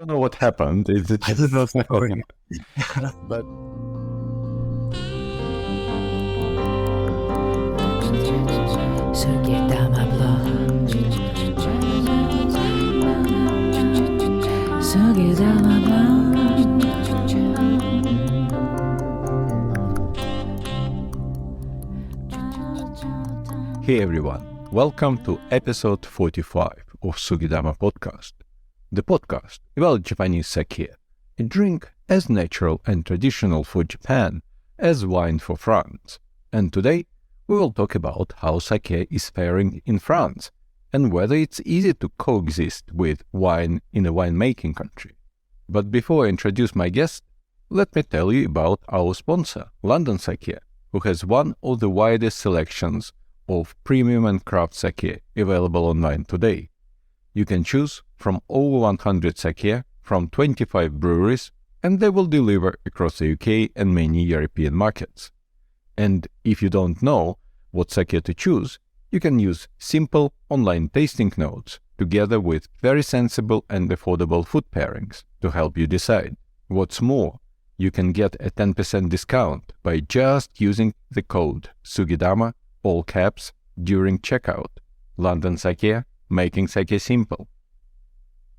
don't know what happened. It's I don't know. happening. But hey everyone, welcome to episode 45 of Sugidama Podcast, the podcast about Japanese sake, a drink as natural and traditional for Japan as wine for France. And today we will talk about how sake is faring in France and whether it's easy to coexist with wine in a winemaking country. But before I introduce my guest, let me tell you about our sponsor, London Sake, who has one of the widest selections of premium and craft sake available online today. You can choose from over 100 sake from 25 breweries, and they will deliver across the UK and many European markets. And if you don't know what sake to choose, you can use simple online tasting notes together with very sensible and affordable food pairings to help you decide. What's more, you can get a 10% discount by just using the code SUGIDAMA, all caps, during checkout. London Sake, making sake simple.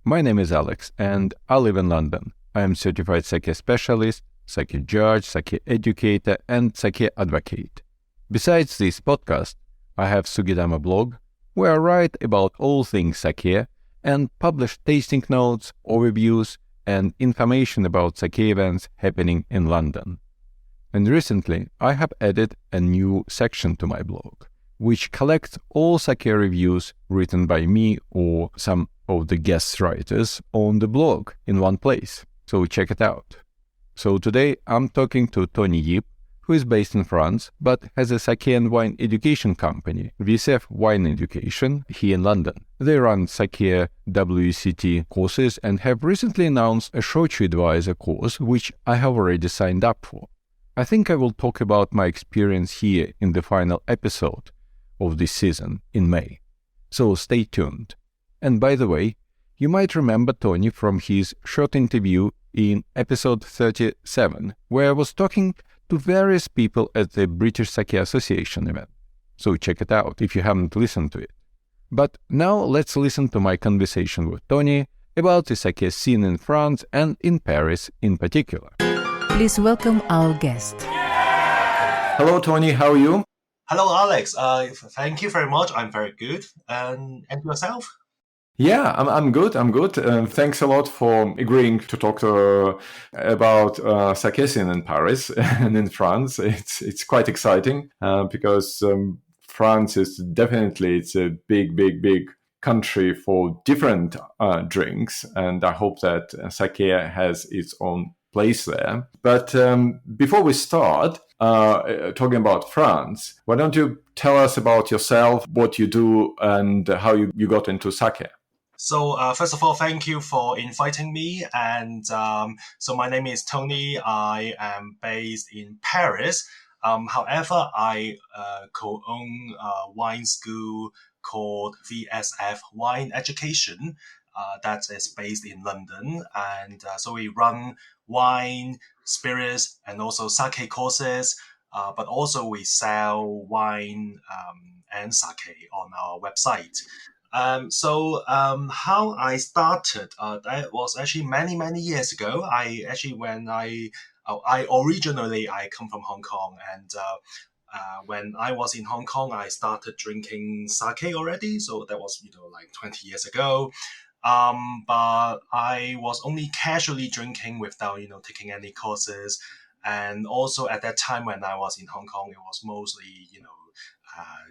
My name is Alex and I live in London. I am certified sake specialist, sake judge, sake educator and sake advocate. Besides this podcast, I have Sugidama blog where I write about all things sake and publish tasting notes, overviews and information about sake events happening in London. And recently, I have added a new section to my blog, which collects all sake reviews written by me or some of the guest writers on the blog in one place. So check it out. So today, I'm talking to Tony Yip, who is based in France, but has a sake and wine education company, VSF Wine Education, here in London. They run sake WCT courses and have recently announced a shochu advisor course, which I have already signed up for. I think I will talk about my experience here in the final episode of this season in May. So stay tuned. And by the way, you might remember Tony from his short interview in episode 37, where I was talking to various people at the British Sake Association event. So check it out if you haven't listened to it. But now let's listen to my conversation with Tony about the sake scene in France and in Paris in particular. Please welcome our guest. Hello, Tony. How are you? Hello, Alex. Thank you very much. I'm very good. And yourself? Yeah, I'm good. I'm good. Thanks a lot for agreeing to talk about sake scene in Paris and in France. It's quite exciting because France is definitely it's a big country for different drinks, and I hope that sake has its own place there. But before we start talking about France, why don't you tell us about yourself, what you do, and how you got into sake? So first of all, thank you for inviting me. And so my name is Tony. I am based in Paris. However, I co-own a wine school called VSF Wine Education that is based in London. And so we run wine, spirits, and also sake courses. But also we sell wine and sake on our website. How I started, that was actually many years ago. I originally come from Hong Kong, and when I was in Hong Kong, I started drinking sake already. So that was like 20 years ago. But I was only casually drinking without taking any courses. And also at that time when I was in Hong Kong, it was mostly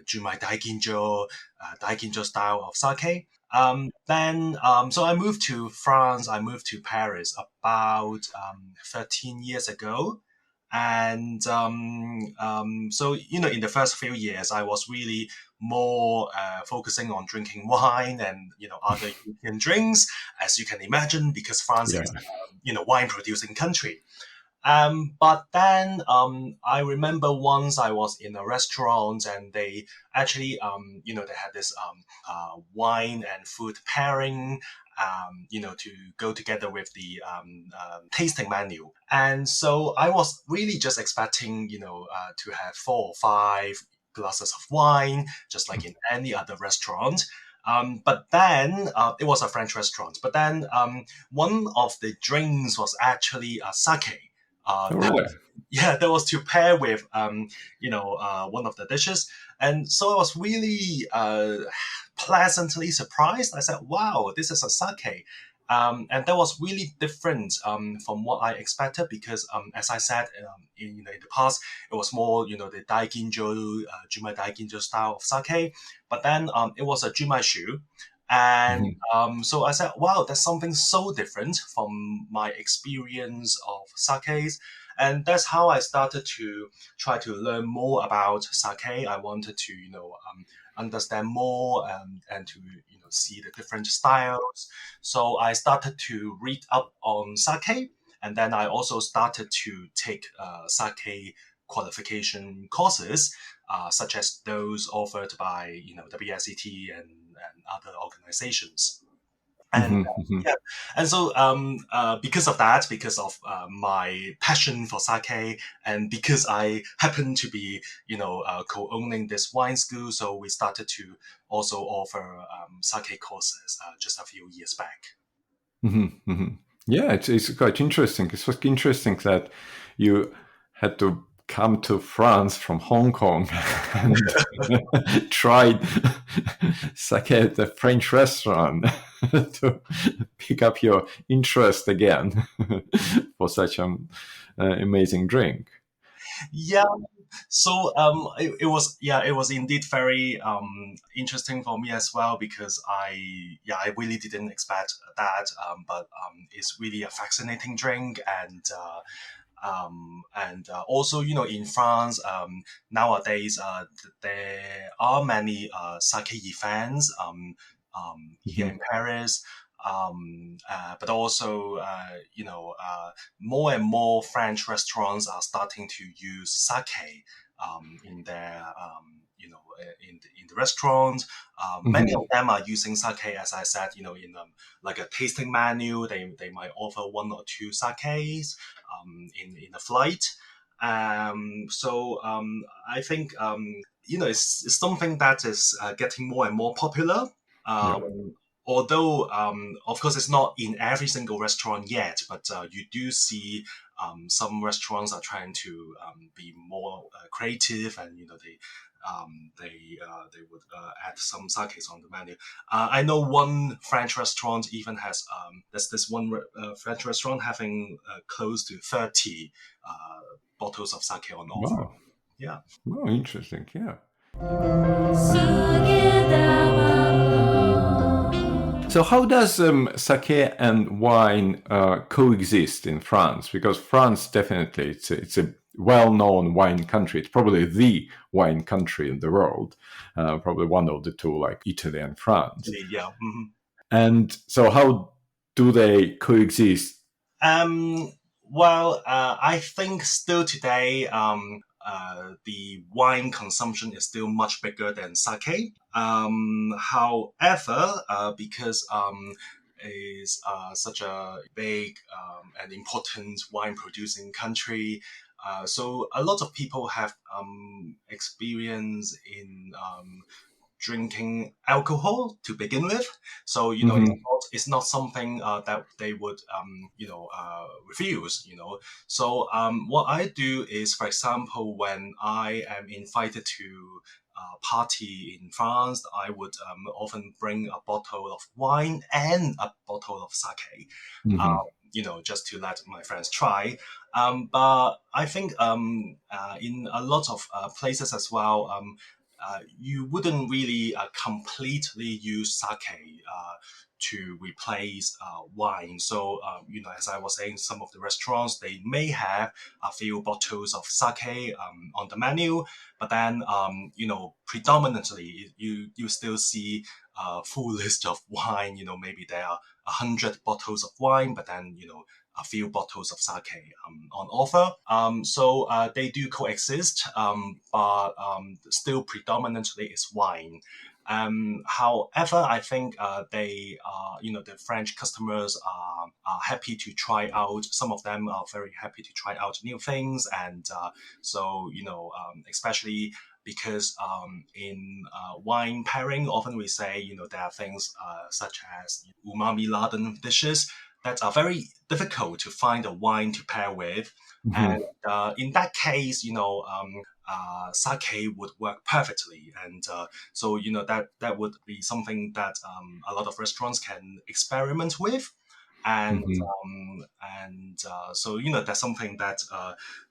Jumai Daiginjo style of sake. So I moved to France. I moved to Paris about 13 years ago. And so in the first few years, I was really more focusing on drinking wine and other European drinks, as you can imagine, because France is wine producing country. But then I remember once I was in a restaurant and they actually, they had this wine and food pairing. to go together with the tasting menu. And so I was really just expecting, to have 4 or 5 glasses of wine, just like in any other restaurant. But then it was a French restaurant. But then one of the drinks was actually sake. Really? That was to pair with one of the dishes, and so I was really pleasantly surprised. I said, "Wow, this is a sake." And that was really different from what I expected because, as I said, in the past, it was more, the daiginjo, Jumai daiginjo style of sake. But then it was a Jumaishu. And so I said, wow, that's something so different from my experience of sakes. And that's how I started to try to learn more about sake. I wanted to, understand more and to, see the different styles. So I started to read up on sake. And then I also started to take sake qualification courses, such as those offered by, WSET and other organizations. And and so because of that, because of my passion for sake, and because I happen to be co-owning this wine school, so we started to also offer sake courses just a few years back. Yeah, it's quite interesting. It's quite interesting that you had to come to France from Hong Kong and tried sake at the French restaurant to pick up your interest again for such an amazing drink. Yeah. So it was indeed very interesting for me as well because I really didn't expect that, but it's really a fascinating drink. And also, in France, nowadays, there are many sake events here in Paris. But also, more and more French restaurants are starting to use sake in their, in the restaurant. Many of them are using sake, as I said, in like a tasting menu. They might offer 1 or 2 sakes in a flight. So I think it's something that is getting more and more popular. Although, of course, it's not in every single restaurant yet, but you do see some restaurants are trying to be more creative, and they would add some sakes on the menu. I know one French restaurant even has there's this one French restaurant having close to 30 bottles of sake on offer. Wow. Yeah. Oh, interesting. Yeah. So how does sake and wine coexist in France? Because France definitely it's a well-known wine country. It's probably the wine country in the world. Probably one of the two, like Italy and France. Yeah. And so how do they coexist? Well, I think still today, the wine consumption is still much bigger than sake. However, because is such a big and important wine producing country, so a lot of people have experience in drinking alcohol to begin with. So, it's not something that they would, refuse, So what I do is, for example, when I am invited to a party in France, I would often bring a bottle of wine and a bottle of sake, just to let my friends try. But I think in a lot of places as well, you wouldn't really completely use sake to replace wine. So, as I was saying, some of the restaurants, they may have a few bottles of sake on the menu, but then, predominantly you still see a full list of wine. Maybe there are 100 bottles of wine, but then, a few bottles of sake on offer. So they do coexist, but still predominantly is wine. However, I think the French customers are happy to try out. Some of them are very happy to try out new things, and especially because in wine pairing, often we say there are things such as umami-laden dishes that are very difficult to find a wine to pair with, and in that case, sake would work perfectly, and that would be something that a lot of restaurants can experiment with, and that's something that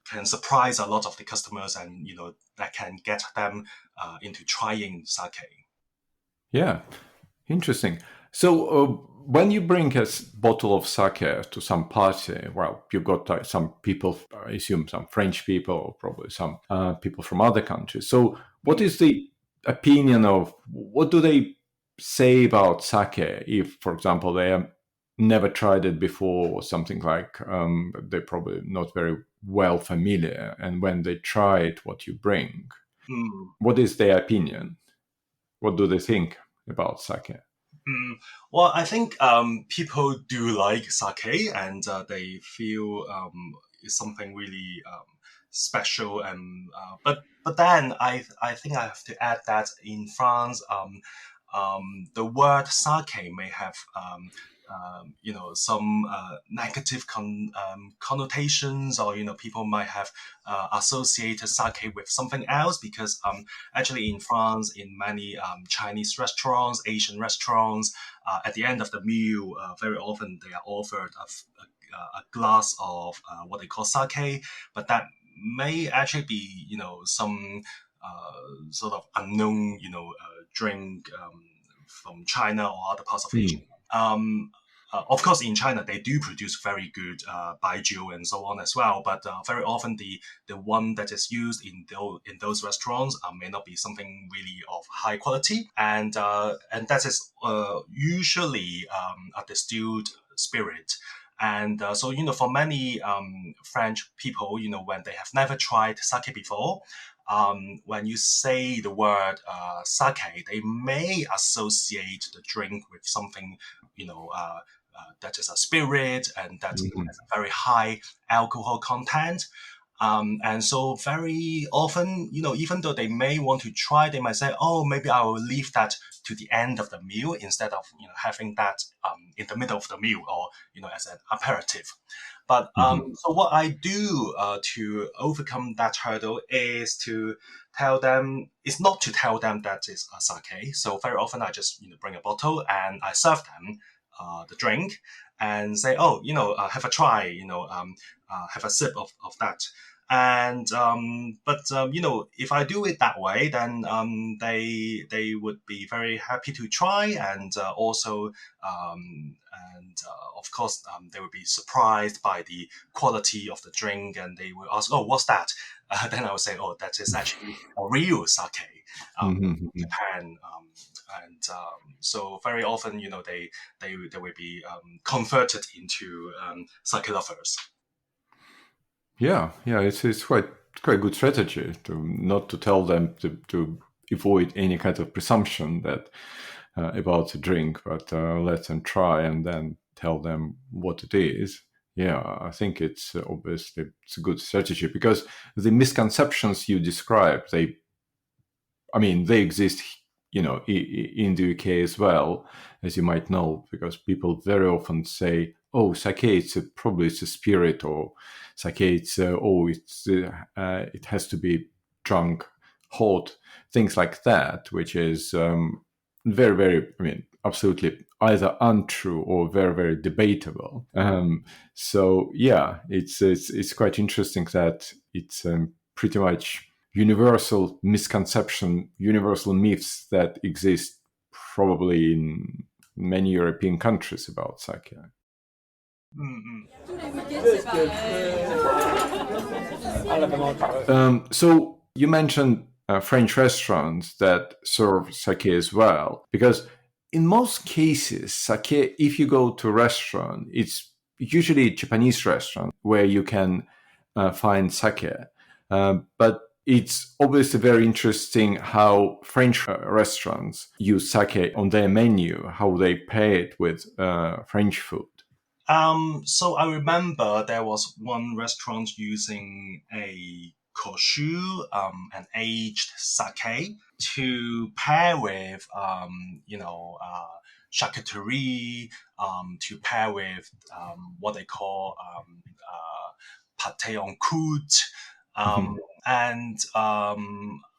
can surprise a lot of the customers, and that can get them into trying sake. Yeah, interesting. So when you bring a bottle of sake to some party, well, you've got some people, I assume some French people, or probably some people from other countries. So what is the opinion of, what do they say about sake if, for example, they have never tried it before, or something like they're probably not very well familiar, and when they try it, what you bring, what is their opinion? What do they think about sake? Well, I think people do like sake, and they feel it's something really special. And but then I think I have to add that in France, the word sake may have some negative connotations, or people might have associated sake with something else, because actually in France, in many Chinese restaurants, Asian restaurants, at the end of the meal, very often they are offered a glass of what they call sake, but that may actually be some sort of unknown drink from China or other parts of Asia. Of course, in China, they do produce very good baijiu and so on as well. But very often, the one that is used in those restaurants may not be something really of high quality, and that is usually a distilled spirit. And so, for many French people, when they have never tried sake before, when you say the word sake, they may associate the drink with something, that is a spirit, and that has a very high alcohol content. And so very often, even though they may want to try, they might say, oh, maybe I will leave that to the end of the meal, instead of having that in the middle of the meal, or as an aperitif. But so what I do to overcome that hurdle is to tell them, it's not to tell them that it's a sake. So very often I just bring a bottle and I serve them the drink and say, oh, have a try, have a sip of that. And if I do it that way, then they would be very happy to try, and also of course they would be surprised by the quality of the drink, and they will ask, oh, what's that? Then I would say, oh, that is actually a real sake in Japan. And so very often, they will be converted into sake lovers. Yeah, it's quite good strategy to not to tell them to avoid any kind of presumption that about the drink, but let them try and then tell them what it is. Yeah, I think it's obviously it's a good strategy, because the misconceptions you describe, they exist, in the UK as well, as you might know, because people very often say, oh, sake, probably it's a spirit, or sake, it has to be drunk hot, things like that, which is very, very, absolutely either untrue or very, very debatable. So yeah, it's quite interesting that it's pretty much universal misconception, universal myths that exist probably in many European countries about sake. So you mentioned French restaurants that serve sake as well, because in most cases, sake, if you go to a restaurant, it's usually a Japanese restaurant where you can find sake. But it's obviously very interesting how French restaurants use sake on their menu, how they pair it with French food. So I remember there was one restaurant using a koshu, an aged sake, to pair with, charcuterie, to pair with what they call pâté en croûte, Mhm. and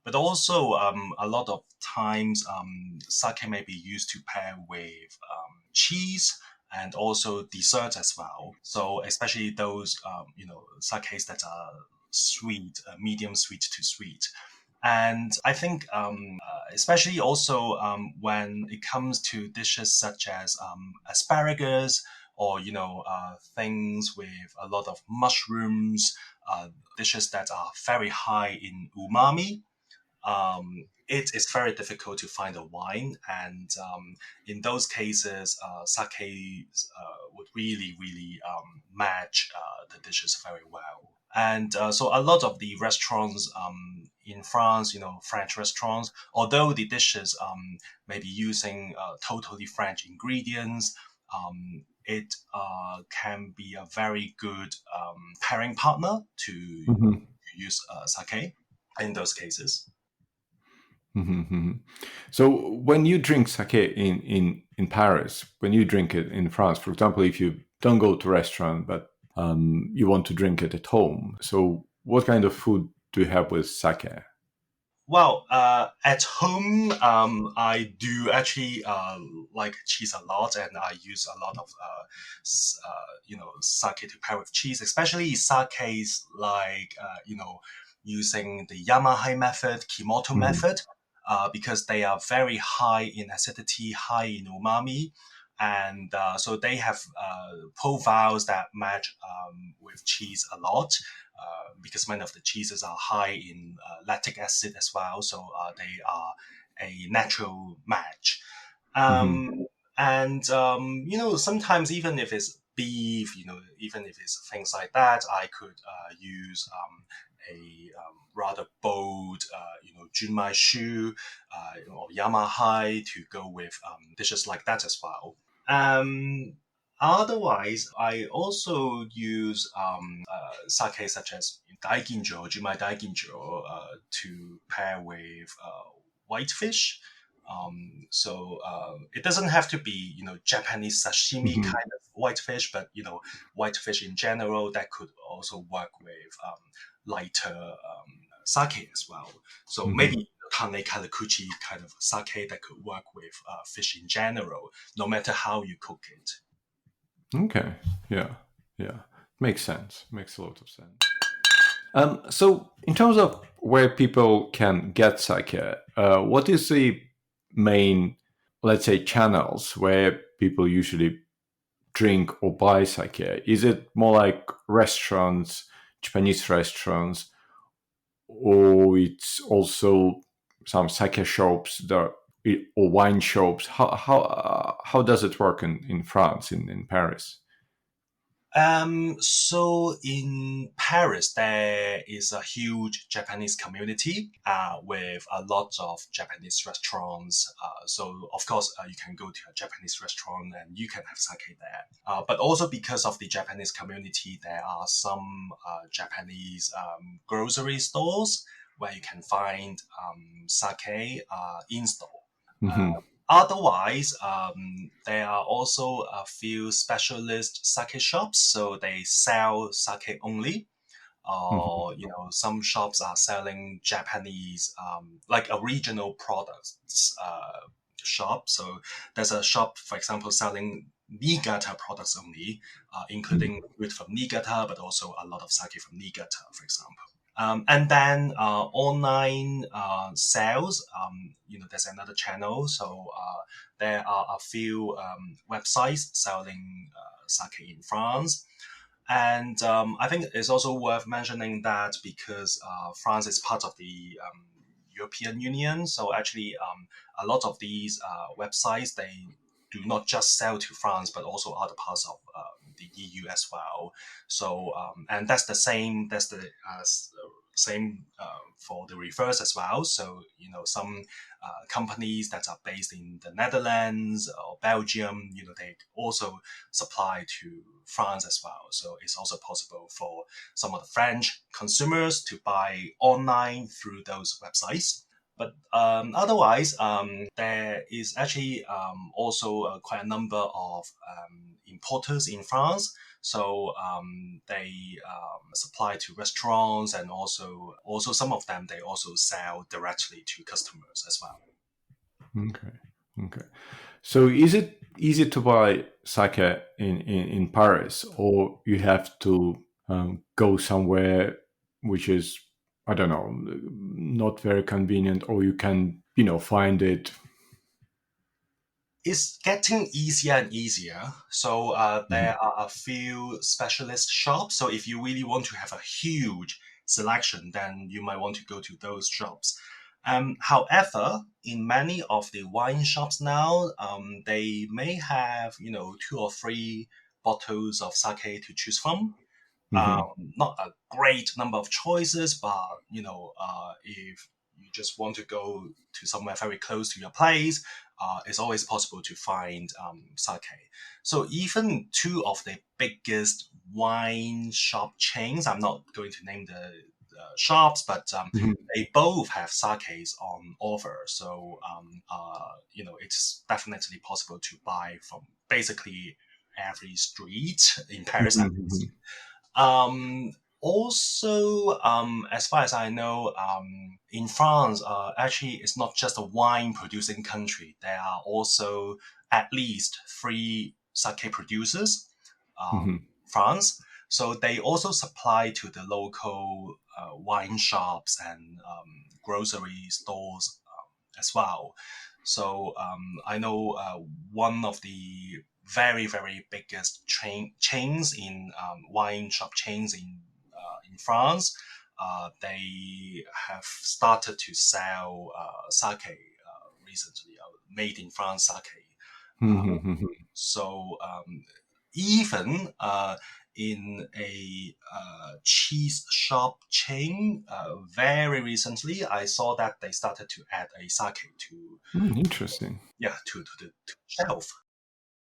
but also a lot of times sake may be used to pair with cheese and also dessert as well. So especially those sakes that are sweet, medium sweet to sweet. And I think, especially also when it comes to dishes such as asparagus or things with a lot of mushrooms, dishes that are very high in umami, it is very difficult to find a wine, and in those cases, sake would really, really match the dishes very well. And so a lot of the restaurants in France, French restaurants, although the dishes may be using totally French ingredients, it can be a very good pairing partner to Mhm. use sake in those cases. Mhm. So when you drink sake in Paris, when you drink it in France, for example, if you don't go to a restaurant but you want to drink it at home, so what kind of food do you have with sake? Well, at home, I do actually like cheese a lot, and I use a lot of sake to pair with cheese, especially sakes like using the Yamahai method, Kimoto Mhm. method, because they are very high in acidity, high in umami, and so they have profiles that match with cheese a lot, because many of the cheeses are high in lactic acid as well, so they are a natural match. Mhm. And sometimes even if it's beef, even if it's things like that, I could use a rather bold, junmai shu, or Yamahai to go with dishes like that as well. Um, Otherwise, I also use sake such as daiginjo, jumai daiginjo, to pair with whitefish. So it doesn't have to be Japanese sashimi Mhm. kind of whitefish, but whitefish in general that could also work with lighter sake as well. So Mhm. maybe Tane Kalikuchi kind of sake that could work with fish in general, no matter how you cook it. Okay. Yeah. Yeah. Makes sense. Makes a lot of sense. So, in terms of where people can get sake, what is the main, let's say, channels where people usually drink or buy sake? Is it more like restaurants, Japanese restaurants, or it's also some sake shops that, or wine shops? How does it work in France, in Paris? So in Paris, there is a huge Japanese community with a lot of Japanese restaurants. So of course, you can go to a Japanese restaurant and you can have sake there. But also because of the Japanese community, there are some Japanese grocery stores where you can find sake in store. Hmm. Otherwise, there are also a few specialist sake shops, so they sell sake only. Hmm. Or some shops are selling Japanese, like a regional products shop. So there's a shop, for example, selling Niigata products only, including food from Niigata, but also a lot of sake from Niigata, for example. And then online sales, there's another channel. So there are a few websites selling sake in France. And I think it's also worth mentioning that because France is part of the European Union, so actually a lot of these websites, they do not just sell to France, but also other parts of the EU as well. So and that's the same. That's the same for the reverse as well. So, some companies that are based in the Netherlands or Belgium, they also supply to France as well. So it's also possible for some of the French consumers to buy online through those websites. But otherwise, there is actually also quite a number of importers in France. So they supply to restaurants, and also some of them, they also sell directly to customers as well. Okay. So is it easy to buy sake in Paris, or you have to go somewhere which is, I don't know, not very convenient, or you can, find it? It's getting easier and easier. So there are a few specialist shops. So if you really want to have a huge selection, then you might want to go to those shops. However, in many of the wine shops now, they may have, 2 or 3 bottles of sake to choose from. Not a great number of choices, but if you just want to go to somewhere very close to your place, it's always possible to find sake. So even 2 of the biggest wine shop chains, I'm not going to name the shops, but they both have sakes on offer. So it's definitely possible to buy from basically every street in Paris. Also, as far as I know, in France, actually, it's not just a wine producing country. There are also at least 3 sake producers, France. So they also supply to the local wine shops and grocery stores as well. So I know one of the very, very biggest chains in wine shop chains in France. They have started to sell sake recently, made in France sake. So even in a cheese shop chain, very recently, I saw that they started to add a sake to interesting. Yeah, to the shelf.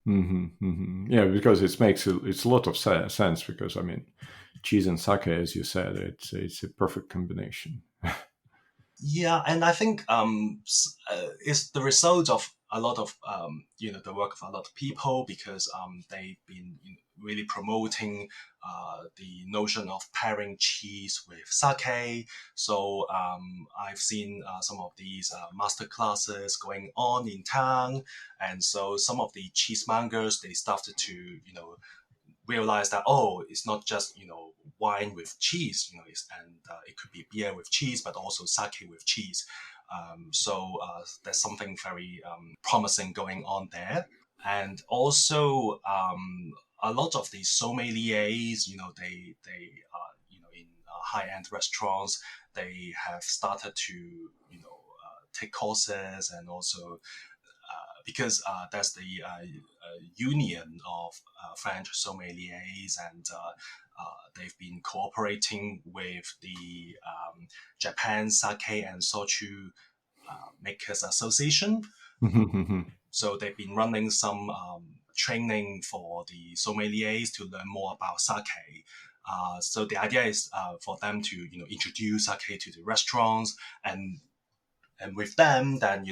Yeah, because it's a lot of sense, because I mean, cheese and sake, as you said, it's a perfect combination. Yeah, and I think it's the result of a lot of the work of a lot of people, because they've been really promoting the notion of pairing cheese with sake. So I've seen some of these master classes going on in town, and so some of the cheesemongers, they started to realize that, it's not just wine with cheese, and it could be beer with cheese, but also sake with cheese. So there's something very promising going on there. And also a lot of the sommeliers, they in high-end restaurants, they have started to take courses, and also because there's the union of French sommeliers, and they've been cooperating with the Japan Sake and Sochu Makers Association. So they've been running some training for the sommeliers to learn more about sake. So the idea is for them to introduce sake to the restaurants, and with them, then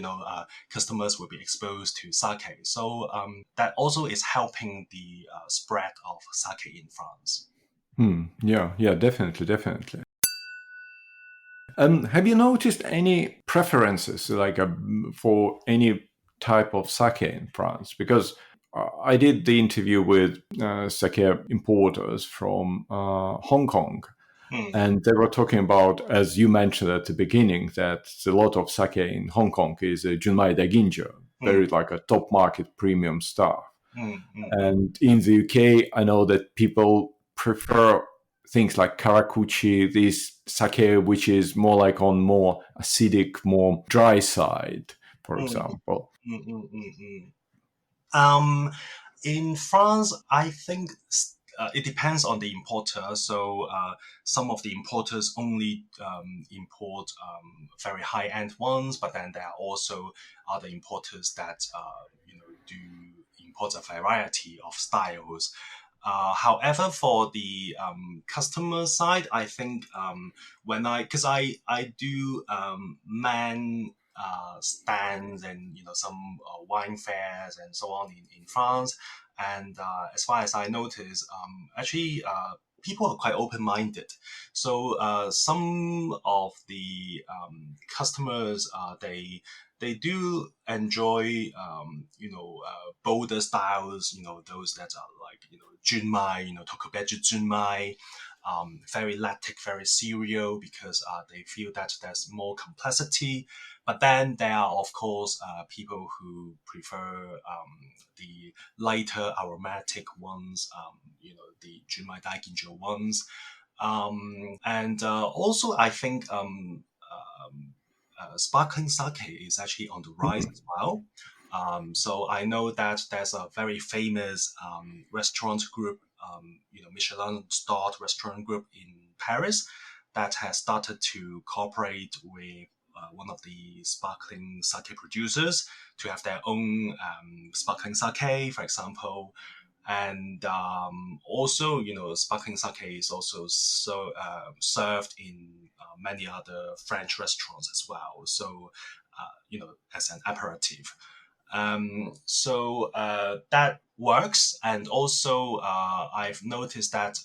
customers will be exposed to sake. So that also is helping the spread of sake in France. Yeah, definitely. Have you noticed any preferences, like for any type of sake in France? Because I did the interview with sake importers from Hong Kong. And they were talking about, as you mentioned at the beginning, that a lot of sake in Hong Kong is Junmai Daginja, very like a top market premium stuff. And in the UK, I know that people prefer things like Karakuchi, this sake which is more like on more acidic, more dry side, for example. In France, I think it depends on the importer. So some of the importers only import very high-end ones, but then there are also other importers that do import a variety of styles. However, for the customer side, I think because I do man stands and some wine fairs and so on in France, and as far as I notice, actually. People are quite open-minded, so some of the customers they do enjoy bolder styles, those that are like junmai, tokubeju junmai, very lactic, very cereal, because they feel that there's more complexity. But then there are, of course, people who prefer the lighter aromatic ones, the junmai daiginjo ones. And also, I think sparkling sake is actually on the rise as well. So I know that there's a very famous restaurant group, Michelin-starred restaurant group in Paris that has started to cooperate with one of the sparkling sake producers to have their own sparkling sake, for example. And also, sparkling sake is also served in many other French restaurants as well. So, as an aperitif. So that works. And also, I've noticed that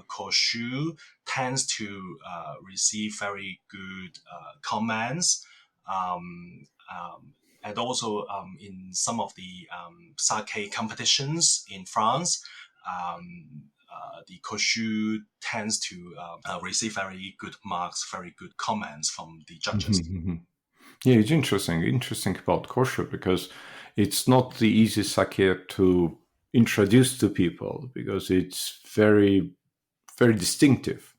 Koshu tends to receive very good comments. And also in some of the sake competitions in France, the Koshu tends to receive very good marks, very good comments from the judges. Yeah, it's interesting about kosher, because it's not the easy sake to introduce to people, because it's very, very distinctive,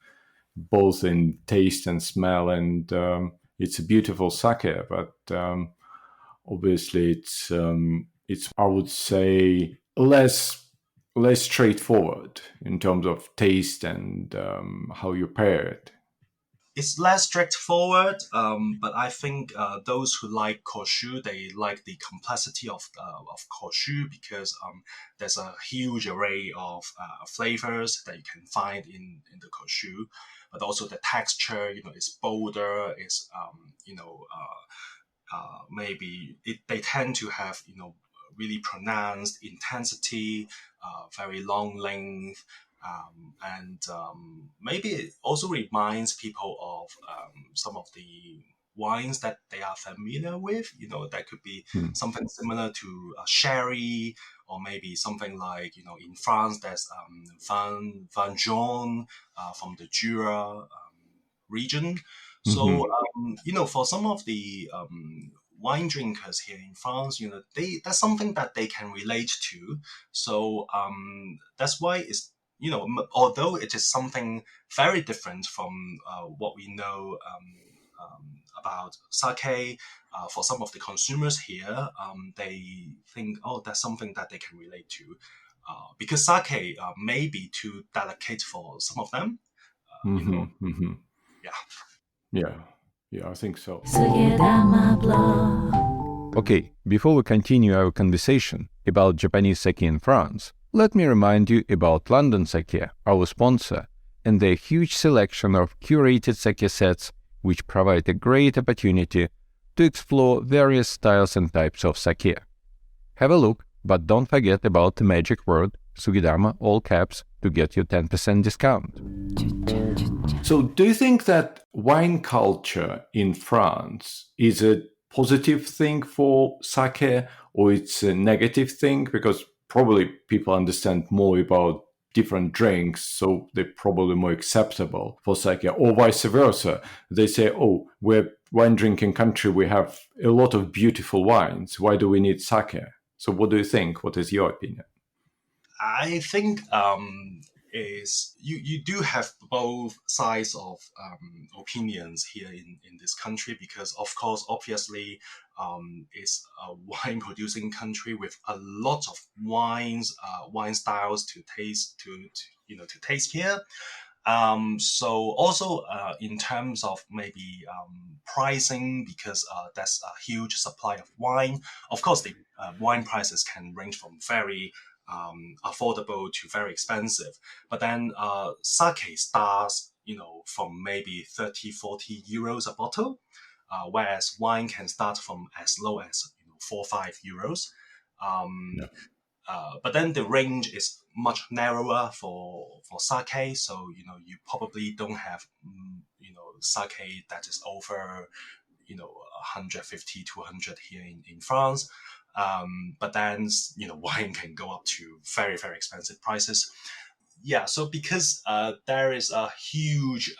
both in taste and smell, and it's a beautiful sake. But obviously, it's I would say less straightforward in terms of taste and how you pair it. It's less straightforward, but I think those who like koshu, they like the complexity of koshu, because there's a huge array of flavors that you can find in the koshu, but also the texture, is bolder, is maybe they tend to have really pronounced intensity, very long length. And maybe it also reminds people of some of the wines that they are familiar with. That could be something similar to sherry, or maybe something like, in France, there's Vin Jaune from the Jura region. So, for some of the wine drinkers here in France, that's something that they can relate to. So that's why it's, although it is something very different from what we know about sake, for some of the consumers here, they think, oh, that's something that they can relate to. Because sake may be too delicate for some of them. Yeah, I think so. Okay, before we continue our conversation about Japanese sake in France, let me remind you about London Sake, our sponsor, and their huge selection of curated sake sets, which provide a great opportunity to explore various styles and types of sake. Have a look, but don't forget about the magic word Sugidama, all caps, to get your 10% discount. So, do you think that wine culture in France is a positive thing for sake, or it's a negative thing? Because probably people understand more about different drinks, so they're probably more acceptable for sake, or vice versa. They say, oh, we're a wine drinking country, we have a lot of beautiful wines, why do we need sake? So what do you think? What is your opinion? I think is you do have both sides of opinions here in this country, because of course, obviously, it's a wine producing country with a lot of wine styles to taste to taste here. So also in terms of maybe pricing, because there's a huge supply of wine. Of course, the wine prices can range from very affordable to very expensive. But then sake starts, from maybe 30, 40 euros a bottle, whereas wine can start from as low as 4, 5 euros. Yeah. But then the range is much narrower for sake, so you probably don't have sake that is over 150, 200 here in France. But then wine can go up to very, very expensive prices. Yeah, so because there is a huge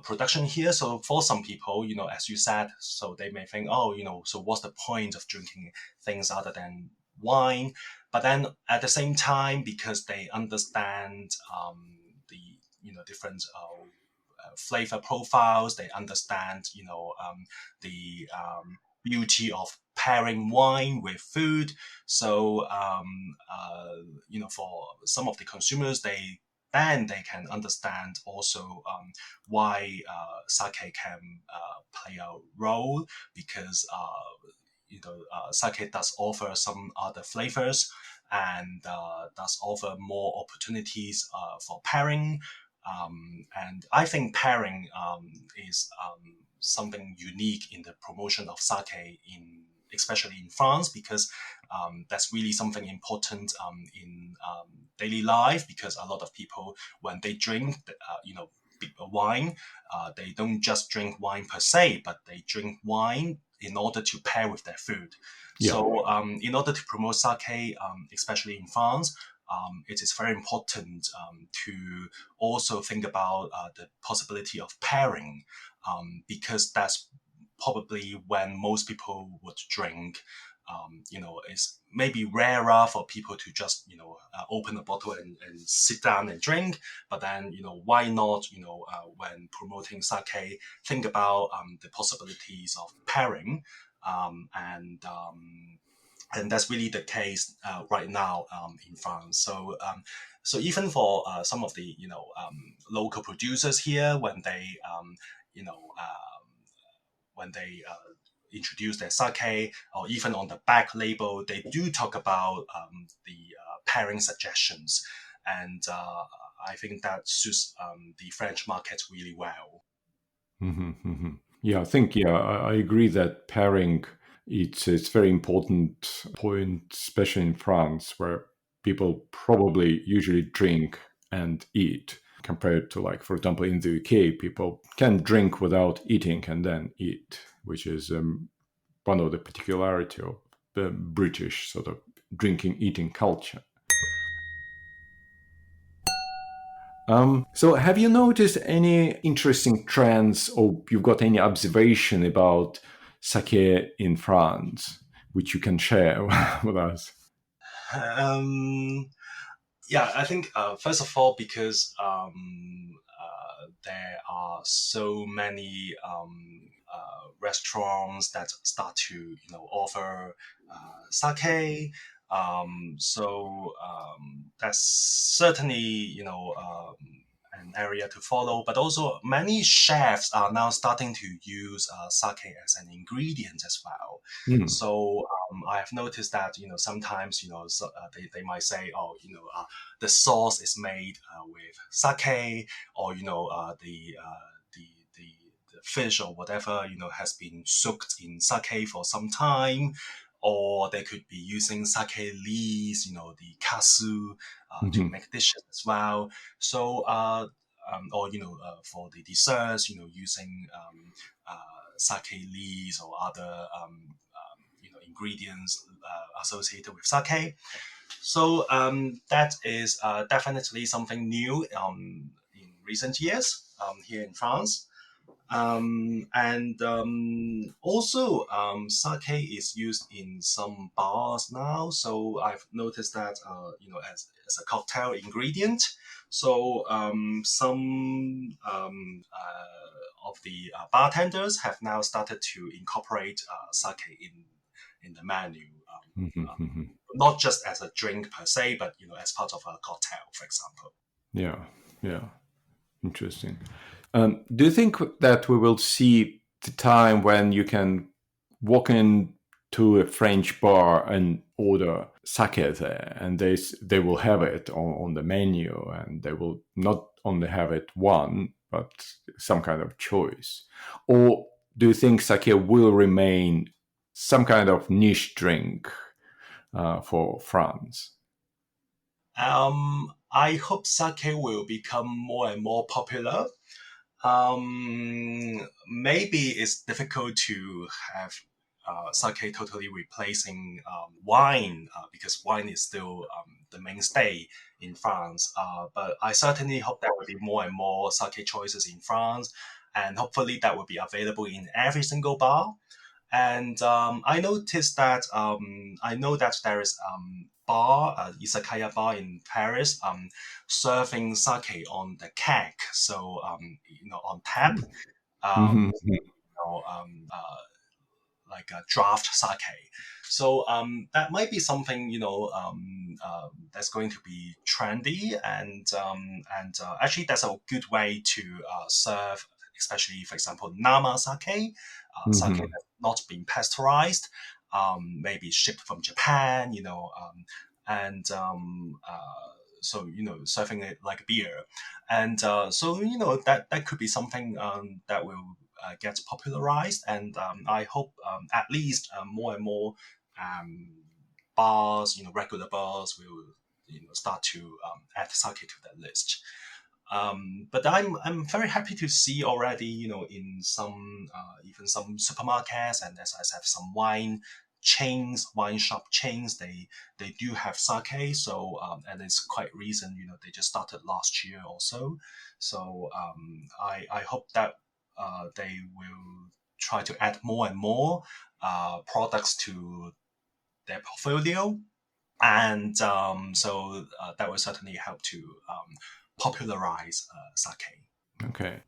production here, so for some people, as you said, so they may think, oh, so what's the point of drinking things other than wine? But then at the same time, because they understand the different flavor profiles, they understand the beauty of pairing wine with food. So for some of the consumers, they can understand also why sake can play a role, because sake does offer some other flavors, and does offer more opportunities for pairing. And I think pairing is something unique in the promotion of sake especially in France, because that's really something important in daily life, because a lot of people, when they drink wine, they don't just drink wine per se, but they drink wine in order to pair with their food. Yeah. So in order to promote sake, especially in France, it is very important to also think about the possibility of pairing, because that's probably when most people would drink. It's maybe rarer for people to just open a bottle and sit down and drink. But then why not when promoting sake, think about the possibilities of pairing, and that's really the case right now in France. So even for some of the local producers here, when they you know when they introduce their sake, or even on the back label, they do talk about the pairing suggestions, and I think that suits the French market really well. Yeah, I think I agree that pairing it's very important point, especially in France, where people probably usually drink and eat, compared to, like, for example, in the UK, people can drink without eating and then eat, which is one of the particularity of the British sort of drinking eating culture. So have you noticed any interesting trends, or you've got any observation about sake in France, which you can share with us? Yeah, I think first of all, because there are so many restaurants that start to offer sake. That's certainly an area to follow. But also, many chefs are now starting to use sake as an ingredient as well. Mm. So I have noticed that sometimes they might say, oh, the sauce is made with sake, or the fish or whatever has been soaked in sake for some time, or they could be using sake leaves, the kasu, to make dishes as well. So or for the desserts, using sake leaves or other ingredients associated with sake. So that is definitely something new in recent years here in France. And also, sake is used in some bars now. So I've noticed that, as a cocktail ingredient. So some of the bartenders have now started to incorporate sake in the menu, not just as a drink per se, but as part of a cocktail, for example. Yeah, yeah, interesting. Do you think that we will see the time when you can walk into a French bar and order sake there, and they will have it on the menu, and they will not only have it one, but some kind of choice? Or do you think sake will remain some kind of niche drink for France? I hope sake will become more and more popular. Maybe it's difficult to have sake totally replacing wine because wine is still the mainstay in France. But I certainly hope there will be more and more sake choices in France, and hopefully that will be available in every single bar. And I noticed that I know that there is bar, izakaya bar in Paris, serving sake on the keg, so on tap, Mhm. like a draft sake. So that might be something that's going to be trendy, and actually that's a good way to serve, especially for example Nama sake, sake Mhm. that's not been pasteurized, maybe shipped from Japan, and so serving it like beer, and so that could be something that will get popularized, and I hope at least more and more bars, regular bars will start to add sake to that list. But I'm very happy to see already, in some even some supermarkets, and as I said, some wine shop chains, they do have sake. So and it's quite recent, they just started last year or so. So I hope that they will try to add more and more products to their portfolio, and so that will certainly help to popularize sake. Okay.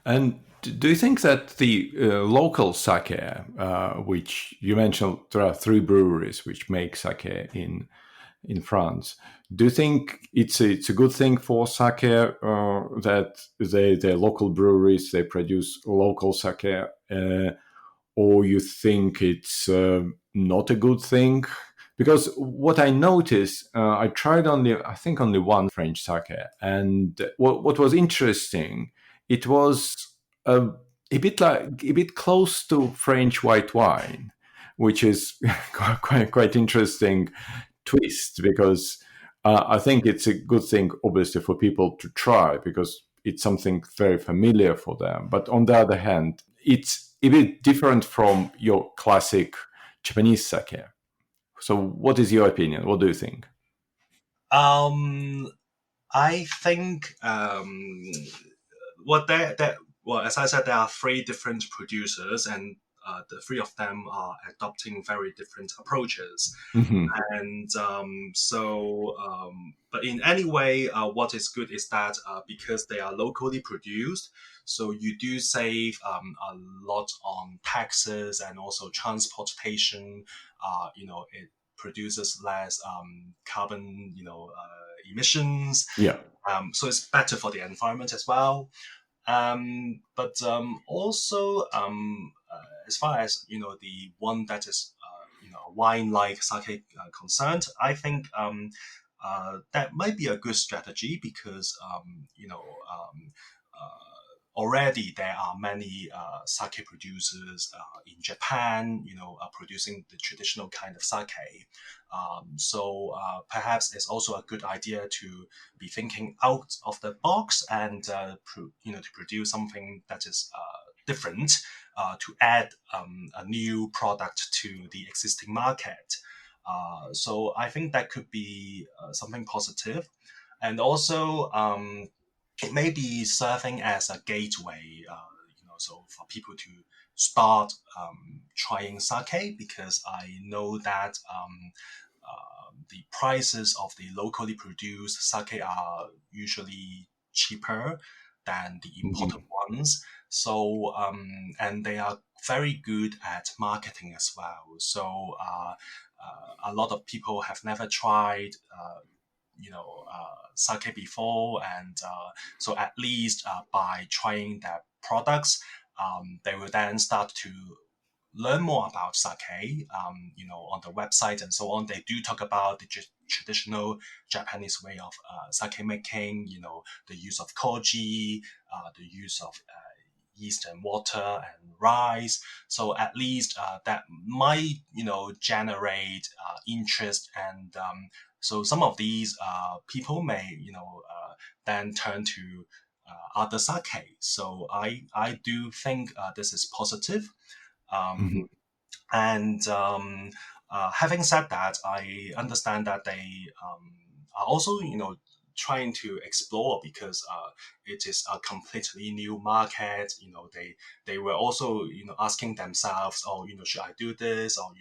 And do you think that the local sake, which you mentioned, there are 3 breweries which make sake in France. Do you think it's a good thing for sake that the local breweries they produce local sake, or you think it's not a good thing? Because what I noticed, I tried only one French sake, and what was interesting, it was a, a bit close to French white wine, which is quite interesting twist, because I think it's a good thing, obviously, for people to try because it's something very familiar for them. But on the other hand, it's a bit different from your classic Japanese sake. So, what is your opinion? What do you think? Um, I think well, as I said, there are 3 different producers, and the 3 of them are adopting very different approaches. Hmm. And but in any way, what is good is that because they are locally produced, so you do save a lot on taxes and also transportation. It produces less carbon, emissions. Yeah. So it's better for the environment as well. But also, as far as the one that is wine-like sake concerned, I think that might be a good strategy because already there are many sake producers in Japan, producing the traditional kind of sake. So perhaps it's also a good idea to be thinking out of the box and to produce something that is different, to add a new product to the existing market. So I think that could be something positive, and also it may be serving as a gateway, so for people to start trying sake, because I know that the prices of the locally produced sake are usually cheaper than the imported ones. So, and they are very good at marketing as well. So, a lot of people have never tried, sake before, and so at least by trying their products, they will then start to learn more about sake, on the website and so on. They do talk about the traditional Japanese way of sake making, the use of koji, the use of yeast and water and rice. So at least that might, generate interest. And so some of these people may, then turn to other sake. So I do think this is positive. Mhm. And having said that, I understand that they are also, trying to explore because it is a completely new market. They were also, asking themselves, oh, should I do this, or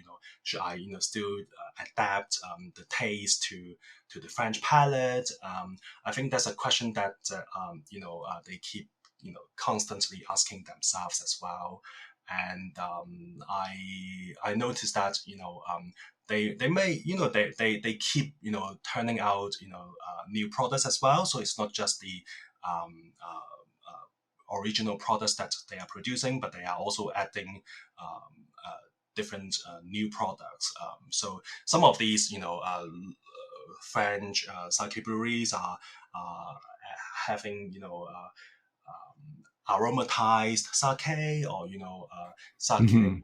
should I, still adapt the taste to the French palate? I think that's a question that they keep constantly asking themselves as well. And I noticed that they may they keep turning out new products as well. So it's not just the original products that they are producing, but they are also adding different new products. So some of these French sake breweries are having aromatized sake, or sake Mhm.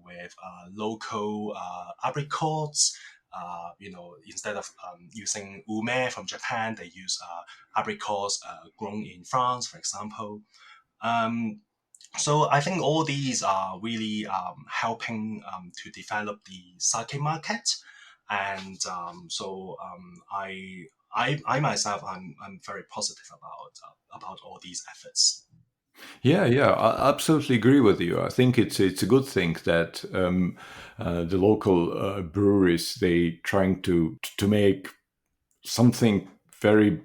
with local apricots. Instead of using ume from Japan, they use apricots grown in France, for example. Um, so I think all these are really helping to develop the sake market. And I myself, I'm very positive about all these efforts. Yeah, yeah, I absolutely agree with you. I think it's a good thing that the local breweries they trying to make something very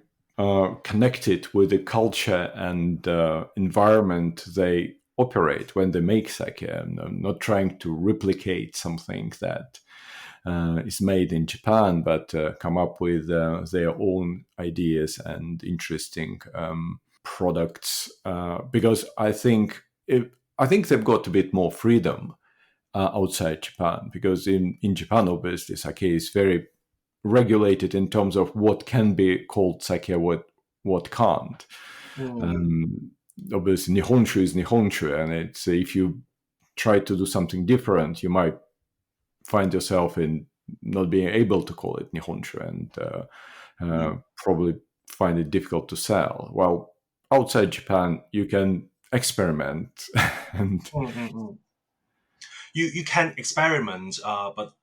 connected with the culture and environment they operate when they make sake, and not trying to replicate something that is made in Japan, but come up with their own ideas and interesting products. Because I think they've got a bit more freedom outside Japan, because in Japan, obviously, sake is very regulated in terms of what can be called sake, what can't. Mm, Um, Obviously, Nihonshu is Nihonshu, and it's if you try to do something different, you might find yourself in not being able to call it Nihonshu, and mm, probably find it difficult to sell. While outside Japan, you can experiment and mm. You can experiment, but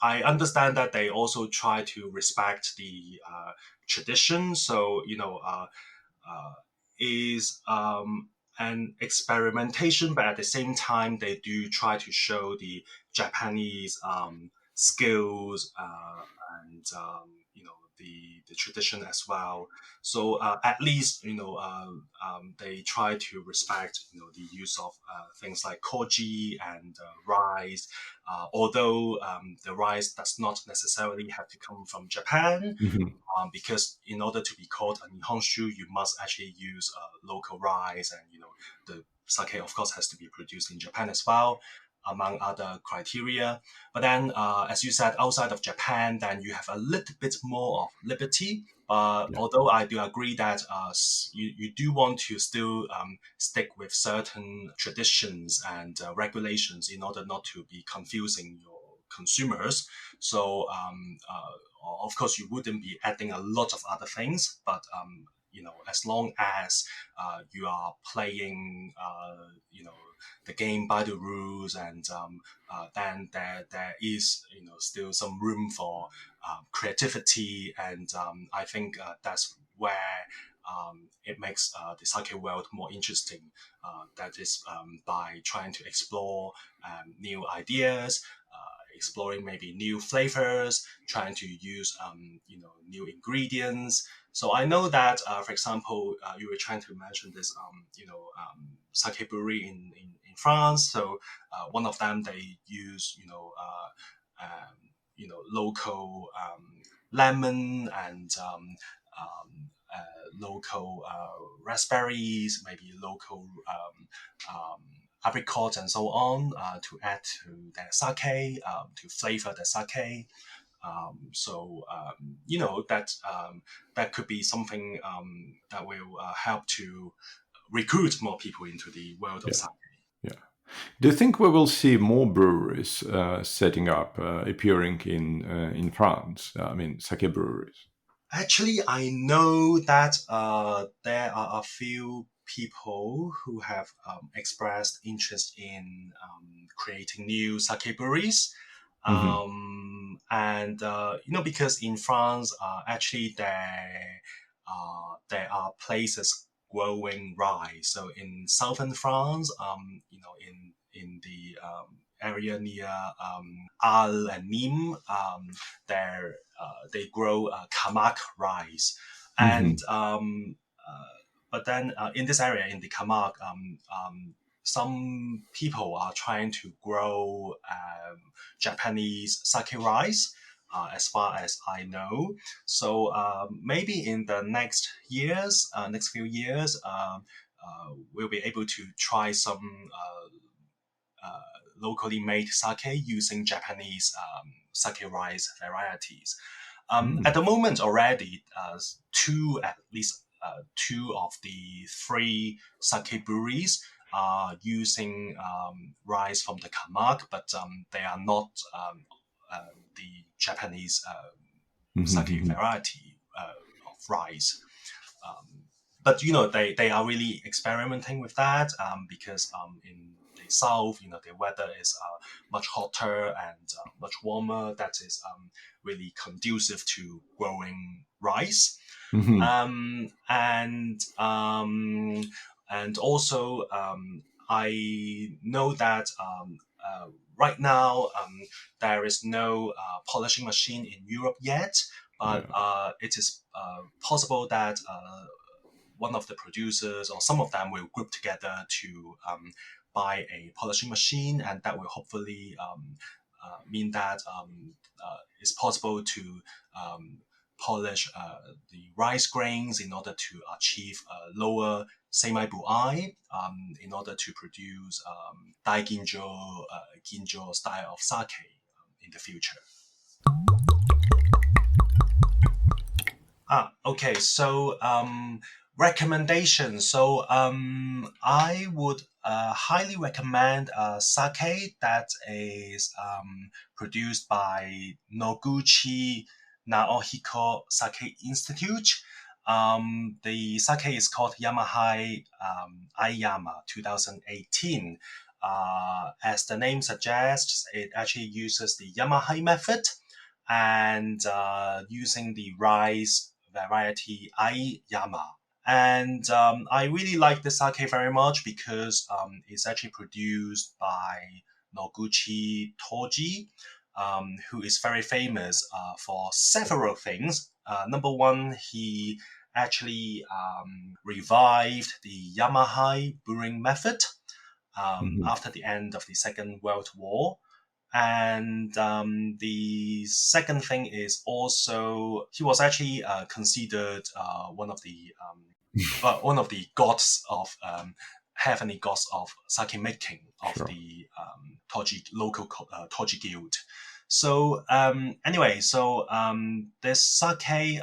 I understand that they also try to respect the tradition. So uh, is an experimentation, but at the same time, they do try to show the Japanese skills and the tradition as well. So at least they try to respect the use of things like koji and rice. Although the rice does not necessarily have to come from Japan, Mhm. because in order to be called a Nihonshu, you must actually use local rice, and the sake, of course, has to be produced in Japan as well, among other criteria. But then, as you said, outside of Japan, then you have a little bit more of liberty. Yeah. Although I do agree that you do want to still stick with certain traditions and regulations in order not to be confusing your consumers. So of course, you wouldn't be adding a lot of other things, but as long as you are playing, the game by the rules, and then there is still some room for creativity, and I think that's where it makes the sake world more interesting. That is by trying to explore new ideas. exploring maybe new flavors, trying to use new ingredients. So I know that, for example, you were trying to mention this sake brewery in France. So one of them, they use local lemon and local raspberries, maybe local apricots and so on to add to their sake, to flavor the sake. That could be something that will help to recruit more people into the world of sake. Yeah. Do you think we will see more breweries setting up, appearing in France? I mean, sake breweries. Actually, I know that there are a few people who have expressed interest in creating new sake breweries. And because in France, actually there are places growing rice. So in southern France, in the area near Arles and Nîmes, there they grow Camargue rice, and but then in this area in the Camargue, some people are trying to grow Japanese sake rice, as far as I know. So maybe in the next few years, we'll be able to try some locally made sake using Japanese sake rice varieties. At the moment already, at least two of the three sake breweries are using rice from the Camargue, but they are not the Japanese sake variety of rice. But they are really experimenting with that because in the south, the weather is much hotter and much warmer. That is really conducive to growing rice. And also I know that right now there is no polishing machine in Europe yet, but it is possible that one of the producers or some of them will group together to buy a polishing machine, and that will hopefully mean that it's possible to polish the rice grains in order to achieve a lower seimai-buai, in order to produce daiginjo, ginjo style of sake in the future. Okay, so recommendations. So I would highly recommend sake that is produced by Noguchi Naohiko Sake Institute. The sake is called Yamahai Aiyama 2018. As the name suggests, it actually uses the Yamahai method and using the rice variety Aiyama. And I really like the sake very much because it's actually produced by Noguchi Toji, who is very famous for several things. Number one, he actually revived the Yamahai brewing method after the end of the Second World War. And the second thing is also he was actually considered one of the gods of heavenly gods of sake making of the local Toji guild. So this sake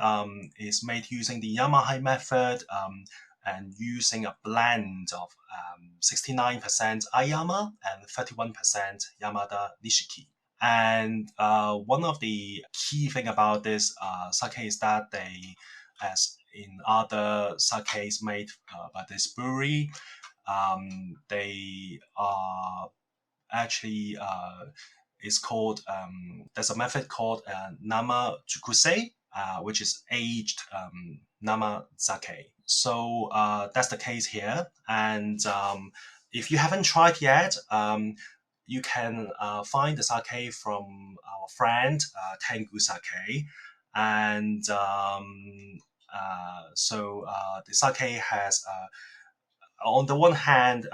is made using the Yamahai method and using a blend of 69% Aiyama and 31% Yamada Nishiki. And one of the key thing about this sake is that they, as in other sakes made by this brewery, they are actually is called there's a method called nama jukusei, which is aged nama sake. So that's the case here. And if you haven't tried yet, you can find the sake from our friend Tengu Sake, and the sake has on the one hand,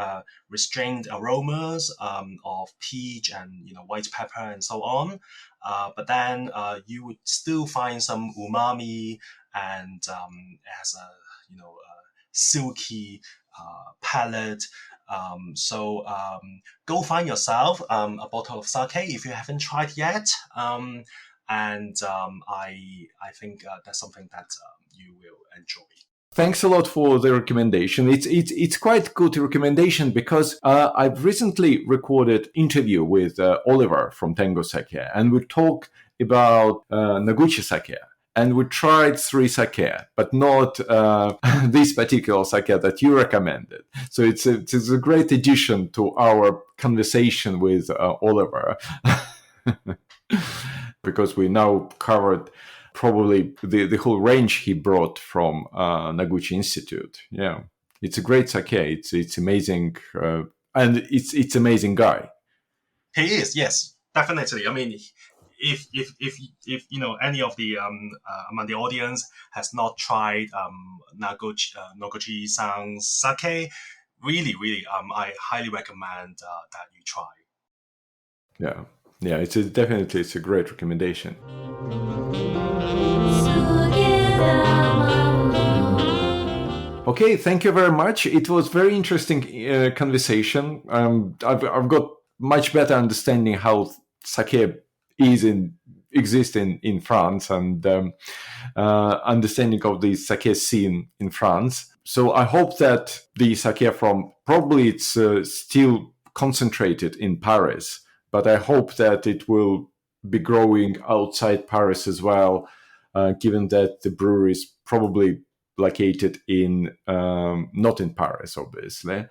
restrained aromas of peach and white pepper and so on, but then you would still find some umami and has a silky palate. Go find yourself a bottle of sake if you haven't tried yet, I think that's something that you will enjoy. Thanks a lot for the recommendation. It's quite good recommendation because I've recently recorded interview with Oliver from Tango Sake, and we talked about Noguchi Sake, and we tried 3 sake, but not this particular sake that you recommended. So it's a great addition to our conversation with Oliver because we now covered probably the whole range he brought from Noguchi Institute. Yeah, it's a great sake. It's amazing, and it's amazing guy. He is, yes, definitely. I mean, if any of the among the audience has not tried Noguchi-san's sake, really, I highly recommend that you try. Yeah, it's a great recommendation. Okay, thank you very much. It was very interesting conversation. I've got much better understanding how sake exists in France, and understanding of the sake scene in France. So I hope that the sake from probably it's still concentrated in Paris, but I hope that it will be growing outside Paris as well, given that the brewery is probably located in not in Paris, obviously.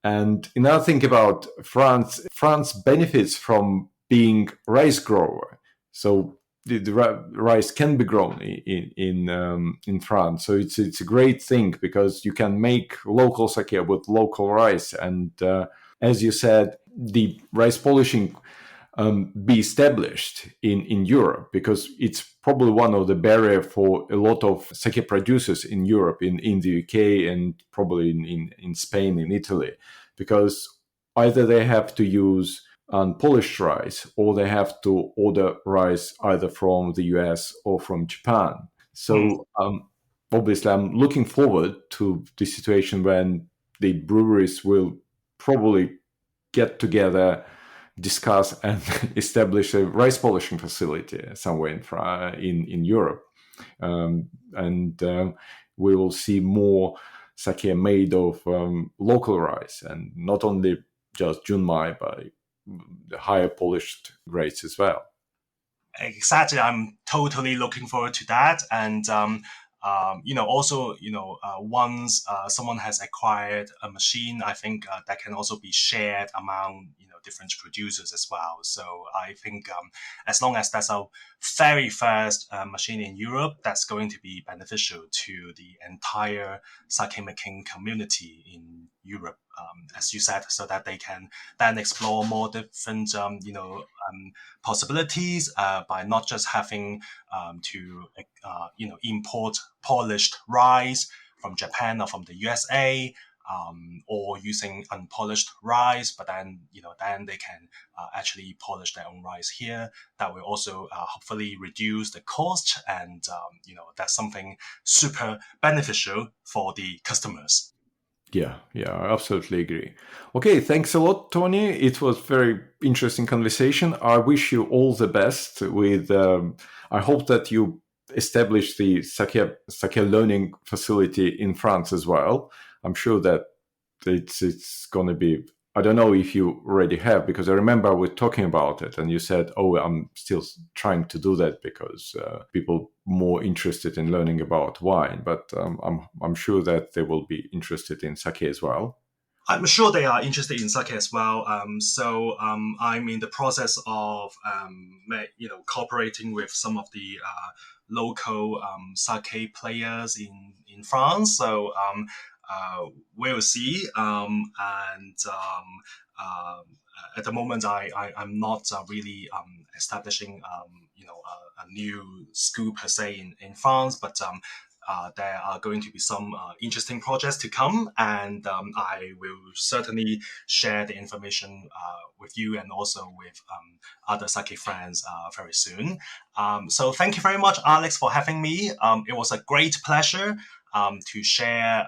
And another thing about France benefits from being rice grower, so the rice can be grown in France. So it's a great thing because you can make local sake with local rice, and as you said, the rice polishing be established in Europe, because it's probably one of the barrier for a lot of sake producers in Europe, in the UK, and probably in Spain, in Italy, because either they have to use unpolished rice, or they have to order rice either from the US or from Japan. So obviously I'm looking forward to the situation when the breweries will probably get together, discuss, and establish a rice polishing facility somewhere in Europe, and we will see more sake made of local rice, and not only just junmai, but the higher polished grades as well. Exactly, I'm totally looking forward to that, and once someone has acquired a machine, I think that can also be shared among different producers as well. So I think as long as that's our very first machine in Europe, that's going to be beneficial to the entire sake making community in Europe, as you said, so that they can then explore more different possibilities by not just having to import polished rice from Japan or from the USA, or using unpolished rice, but then they can actually polish their own rice here. That will also hopefully reduce the cost, and that's something super beneficial for the customers. Yeah, I absolutely agree. Okay, thanks a lot, Tony. It was very interesting conversation. I wish you all the best with. I hope that you establish the sake learning facility in France as well. I'm sure that it's going to be. I don't know if you already have, because I remember we're talking about it, and you said, "Oh, I'm still trying to do that because people more interested in learning about wine." But I'm sure that they will be interested in sake as well. I'm sure they are interested in sake as well. So I'm in the process of cooperating with some of the local sake players in France. So we'll see. at the moment, I'm not really establishing a new school per se in France, but there are going to be some interesting projects to come, and I will certainly share the information with you and also with other sake friends very soon. So thank you very much, Alex, for having me. It was a great pleasure to share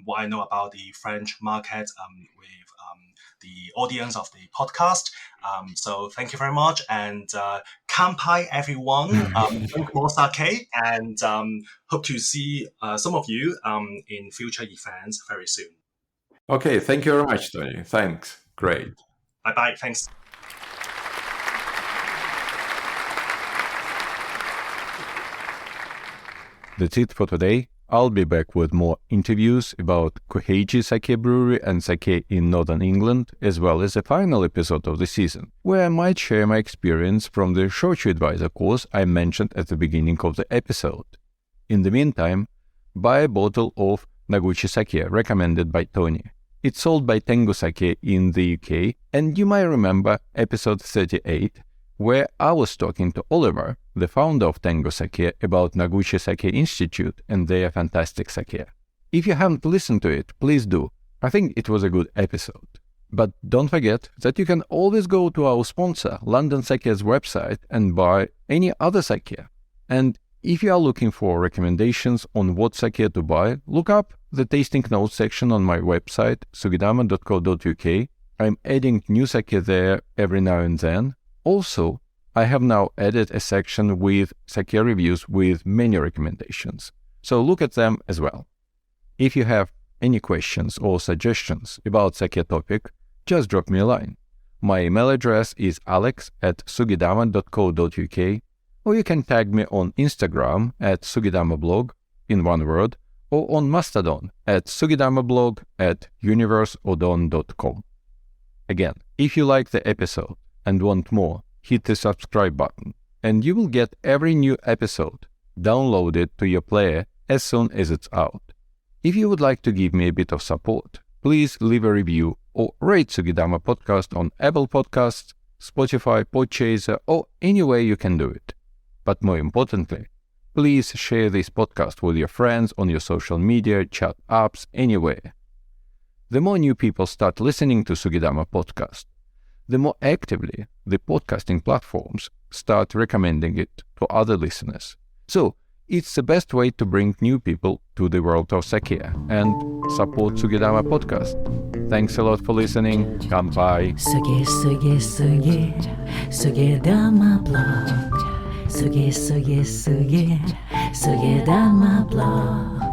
what I know about the French market with the audience of the podcast. So thank you very much, and Kampai, everyone. Drink more sake, and hope to see some of you in future events very soon. Okay, thank you very much, Tony. Thanks. Great. Bye-bye. Thanks. That's it for today. I'll be back with more interviews about Koheiji Sake Brewery and sake in Northern England, as well as a final episode of the season, where I might share my experience from the Shochu Advisor course I mentioned at the beginning of the episode. In the meantime, buy a bottle of Noguchi sake recommended by Tony. It's sold by Tengu Sake in the UK, and you might remember episode 38, where I was talking to Oliver, the founder of Tengu Sake, about Noguchi Sake Institute and their fantastic sake. If you haven't listened to it, please do. I think it was a good episode. But don't forget that you can always go to our sponsor, London Sake's website, and buy any other sake. And if you are looking for recommendations on what sake to buy, look up the tasting notes section on my website, sugidama.co.uk. I'm adding new sake there every now and then. Also, I have now added a section with sake reviews with many recommendations, so look at them as well. If you have any questions or suggestions about sake topic, just drop me a line. My email address is alex@sugidama.co.uk, or you can tag me on Instagram at sugidamablog in one word, or on Mastodon at sugidamablog@universeodon.com. Again, if you like the episode and want more, hit the subscribe button, and you will get every new episode downloaded to your player as soon as it's out. If you would like to give me a bit of support, please leave a review or rate Sugidama Podcast on Apple Podcasts, Spotify, Podchaser, or any way you can do it. But more importantly, please share this podcast with your friends on your social media, chat apps, anywhere. The more new people start listening to Sugidama Podcast, the more actively the podcasting platforms start recommending it to other listeners. So, it's the best way to bring new people to the world of sake and support Sugidama Podcast. Thanks a lot for listening. Kampai. Suge, suge, suge, Sugidama blog. Suge, suge, suge, Sugidama blog.